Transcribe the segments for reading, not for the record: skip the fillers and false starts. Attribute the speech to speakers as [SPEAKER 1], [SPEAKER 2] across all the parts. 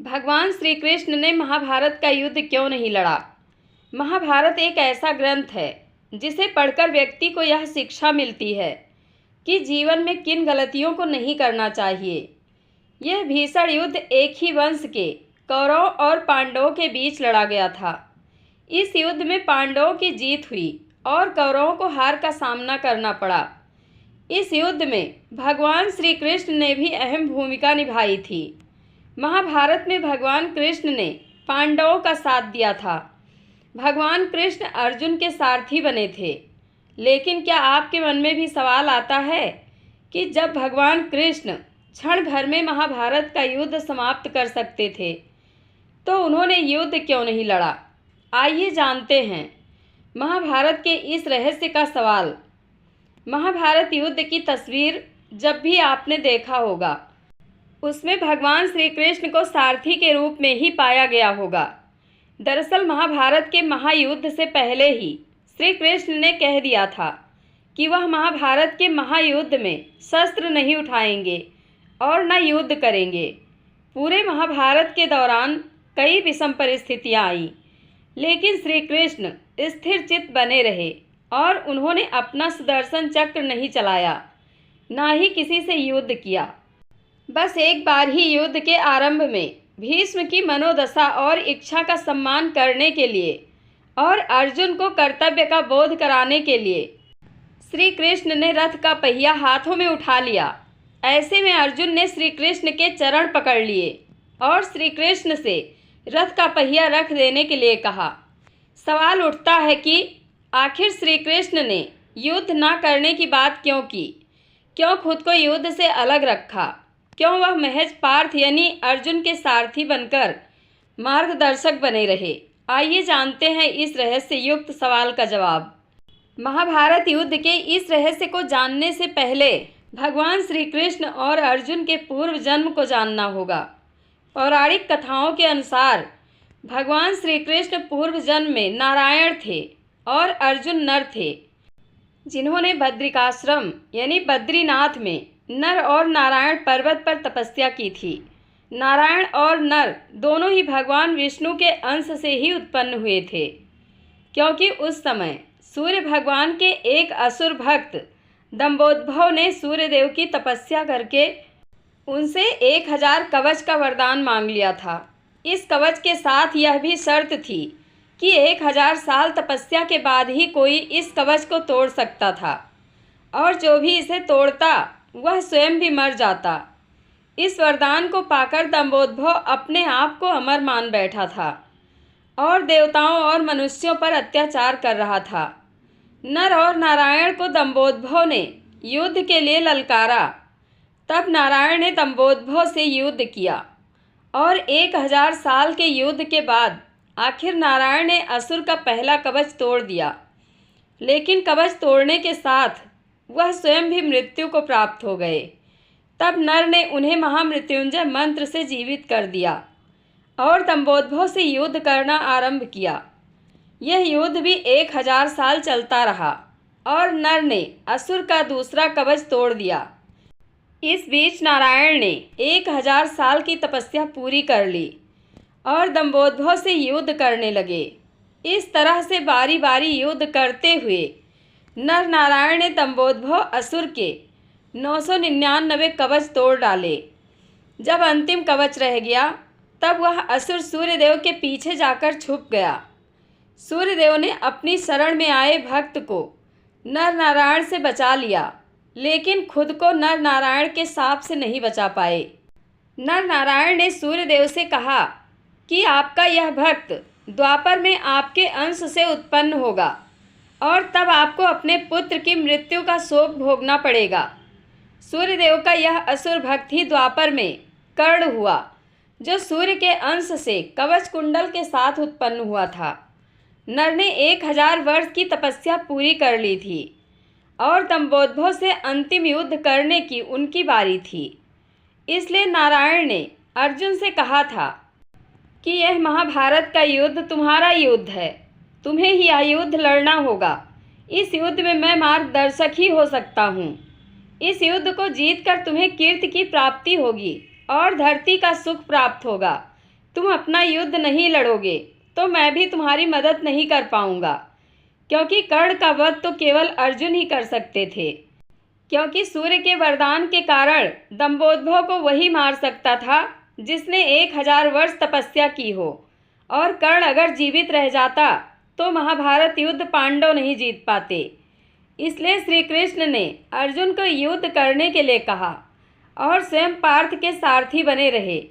[SPEAKER 1] भगवान श्री कृष्ण ने महाभारत का युद्ध क्यों नहीं लड़ा? महाभारत एक ऐसा ग्रंथ है जिसे पढ़कर व्यक्ति को यह शिक्षा मिलती है कि जीवन में किन गलतियों को नहीं करना चाहिए। यह भीषण युद्ध एक ही वंश के कौरवों और पांडवों के बीच लड़ा गया था। इस युद्ध में पांडवों की जीत हुई और कौरवों को हार का सामना करना पड़ा। इस युद्ध में भगवान श्री कृष्ण ने भी अहम भूमिका निभाई थी। महाभारत में भगवान कृष्ण ने पांडवों का साथ दिया था। भगवान कृष्ण अर्जुन के सारथी बने थे। लेकिन क्या आपके मन में भी सवाल आता है कि जब भगवान कृष्ण क्षण भर में महाभारत का युद्ध समाप्त कर सकते थे तो उन्होंने युद्ध क्यों नहीं लड़ा? आइए जानते हैं महाभारत के इस रहस्य का सवाल। महाभारत युद्ध की तस्वीर जब भी आपने देखा होगा उसमें भगवान श्री कृष्ण को सारथी के रूप में ही पाया गया होगा। दरअसल महाभारत के महायुद्ध से पहले ही श्री कृष्ण ने कह दिया था कि वह महाभारत के महायुद्ध में शस्त्र नहीं उठाएंगे और न युद्ध करेंगे। पूरे महाभारत के दौरान कई विषम परिस्थितियां आईं, लेकिन श्री कृष्ण स्थिर चित्त बने रहे और उन्होंने अपना सुदर्शन चक्र नहीं चलाया, ना ही किसी से युद्ध किया। बस एक बार ही युद्ध के आरंभ में भीष्म की मनोदशा और इच्छा का सम्मान करने के लिए और अर्जुन को कर्तव्य का बोध कराने के लिए श्री कृष्ण ने रथ का पहिया हाथों में उठा लिया। ऐसे में अर्जुन ने श्री कृष्ण के चरण पकड़ लिए और श्री कृष्ण से रथ का पहिया रख देने के लिए कहा। सवाल उठता है कि आखिर श्री कृष्ण ने युद्ध ना करने की बात क्यों की? क्यों खुद को युद्ध से अलग रखा? क्यों वह महज पार्थ यानी अर्जुन के सारथी बनकर मार्गदर्शक बने रहे? आइए जानते हैं इस रहस्य युक्त सवाल का जवाब। महाभारत युद्ध के इस रहस्य को जानने से पहले भगवान श्री कृष्ण और अर्जुन के पूर्व जन्म को जानना होगा। पौराणिक कथाओं के अनुसार भगवान श्री कृष्ण पूर्व जन्म में नारायण थे और अर्जुन नर थे, जिन्होंने बद्रिकाश्रम यानी बद्रीनाथ में नर और नारायण पर्वत पर तपस्या की थी। नारायण और नर दोनों ही भगवान विष्णु के अंश से ही उत्पन्न हुए थे, क्योंकि उस समय सूर्य भगवान के एक असुर भक्त दंभोदभ ने सूर्यदेव की तपस्या करके उनसे 1000 कवच का वरदान मांग लिया था। इस कवच के साथ यह भी शर्त थी कि 1000 साल तपस्या के बाद ही कोई इस कवच को तोड़ सकता था और जो भी इसे तोड़ता वह स्वयं भी मर जाता। इस वरदान को पाकर दंभोदभ अपने आप को अमर मान बैठा था और देवताओं और मनुष्यों पर अत्याचार कर रहा था। नर और नारायण को दंभोदभ ने युद्ध के लिए ललकारा। तब नारायण ने दंभोदभ से युद्ध किया और 1000 साल के युद्ध के बाद आखिर नारायण ने असुर का पहला कवच तोड़ दिया। लेकिन कवच तोड़ने के साथ वह स्वयं भी मृत्यु को प्राप्त हो गए। तब नर ने उन्हें महामृत्युंजय मंत्र से जीवित कर दिया और दंभोदभ से युद्ध करना आरंभ किया। यह युद्ध भी 1000 साल चलता रहा और नर ने असुर का दूसरा कवच तोड़ दिया। इस बीच नारायण ने 1000 साल की तपस्या पूरी कर ली और दंभोदभ से युद्ध करने लगे। इस तरह से बारी बारी युद्ध करते हुए नर नारायण ने दंभोदभ असुर के 999 कवच तोड़ डाले। जब अंतिम कवच रह गया तब वह असुर सूर्यदेव के पीछे जाकर छुप गया। सूर्यदेव ने अपनी शरण में आए भक्त को नर नारायण से बचा लिया, लेकिन खुद को नर नारायण के शाप से नहीं बचा पाए। नर नारायण ने सूर्यदेव से कहा कि आपका यह भक्त द्वापर में आपके अंश से उत्पन्न होगा और तब आपको अपने पुत्र की मृत्यु का शोक भोगना पड़ेगा। सूर्यदेव का यह असुर भक्त ही द्वापर में कर्ण हुआ, जो सूर्य के अंश से कवच कुंडल के साथ उत्पन्न हुआ था। नर ने 1000 वर्ष की तपस्या पूरी कर ली थी और दंभोदभ से अंतिम युद्ध करने की उनकी बारी थी। इसलिए नारायण ने अर्जुन से कहा था कि यह महाभारत का युद्ध तुम्हारा युद्ध है, तुम्हें ही यह युद्ध लड़ना होगा। इस युद्ध में मैं मार्गदर्शक ही हो सकता हूँ। इस युद्ध को जीतकर तुम्हें कीर्ति की प्राप्ति होगी और धरती का सुख प्राप्त होगा। तुम अपना युद्ध नहीं लड़ोगे तो मैं भी तुम्हारी मदद नहीं कर पाऊंगा, क्योंकि कर्ण का वध तो केवल अर्जुन ही कर सकते थे, क्योंकि सूर्य के वरदान के कारण दंभोद्भव को वही मार सकता था जिसने 1000 वर्ष तपस्या की हो। और कर्ण अगर जीवित रह जाता तो महाभारत युद्ध पांडव नहीं जीत पाते। इसलिए श्री कृष्ण ने अर्जुन को युद्ध करने के लिए कहा और स्वयं पार्थ के सारथी बने रहे।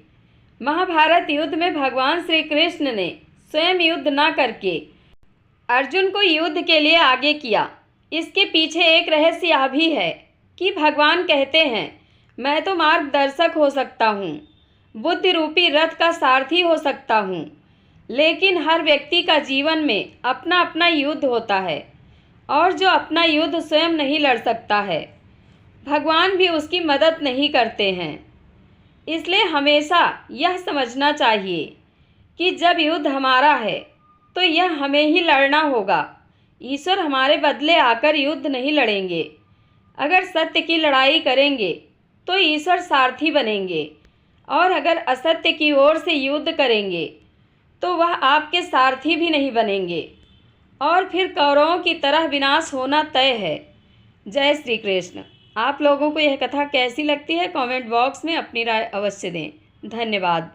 [SPEAKER 1] महाभारत युद्ध में भगवान श्री कृष्ण ने स्वयं युद्ध न करके अर्जुन को युद्ध के लिए आगे किया। इसके पीछे एक रहस्य यह भी है कि भगवान कहते हैं, मैं तो मार्गदर्शक हो सकता हूँ, बुद्धि रूपी रथ का सारथी हो सकता हूँ, लेकिन हर व्यक्ति का जीवन में अपना अपना युद्ध होता है और जो अपना युद्ध स्वयं नहीं लड़ सकता है, भगवान भी उसकी मदद नहीं करते हैं। इसलिए हमेशा यह समझना चाहिए कि जब युद्ध हमारा है तो यह हमें ही लड़ना होगा। ईश्वर हमारे बदले आकर युद्ध नहीं लड़ेंगे। अगर सत्य की लड़ाई करेंगे तो ईश्वर सारथी बनेंगे, और अगर असत्य की ओर से युद्ध करेंगे तो वह आपके सारथी भी नहीं बनेंगे, और फिर कौरवों की तरह विनाश होना तय है। जय श्री कृष्ण। आप लोगों को यह कथा कैसी लगती है कमेंट बॉक्स में अपनी राय अवश्य दें। धन्यवाद।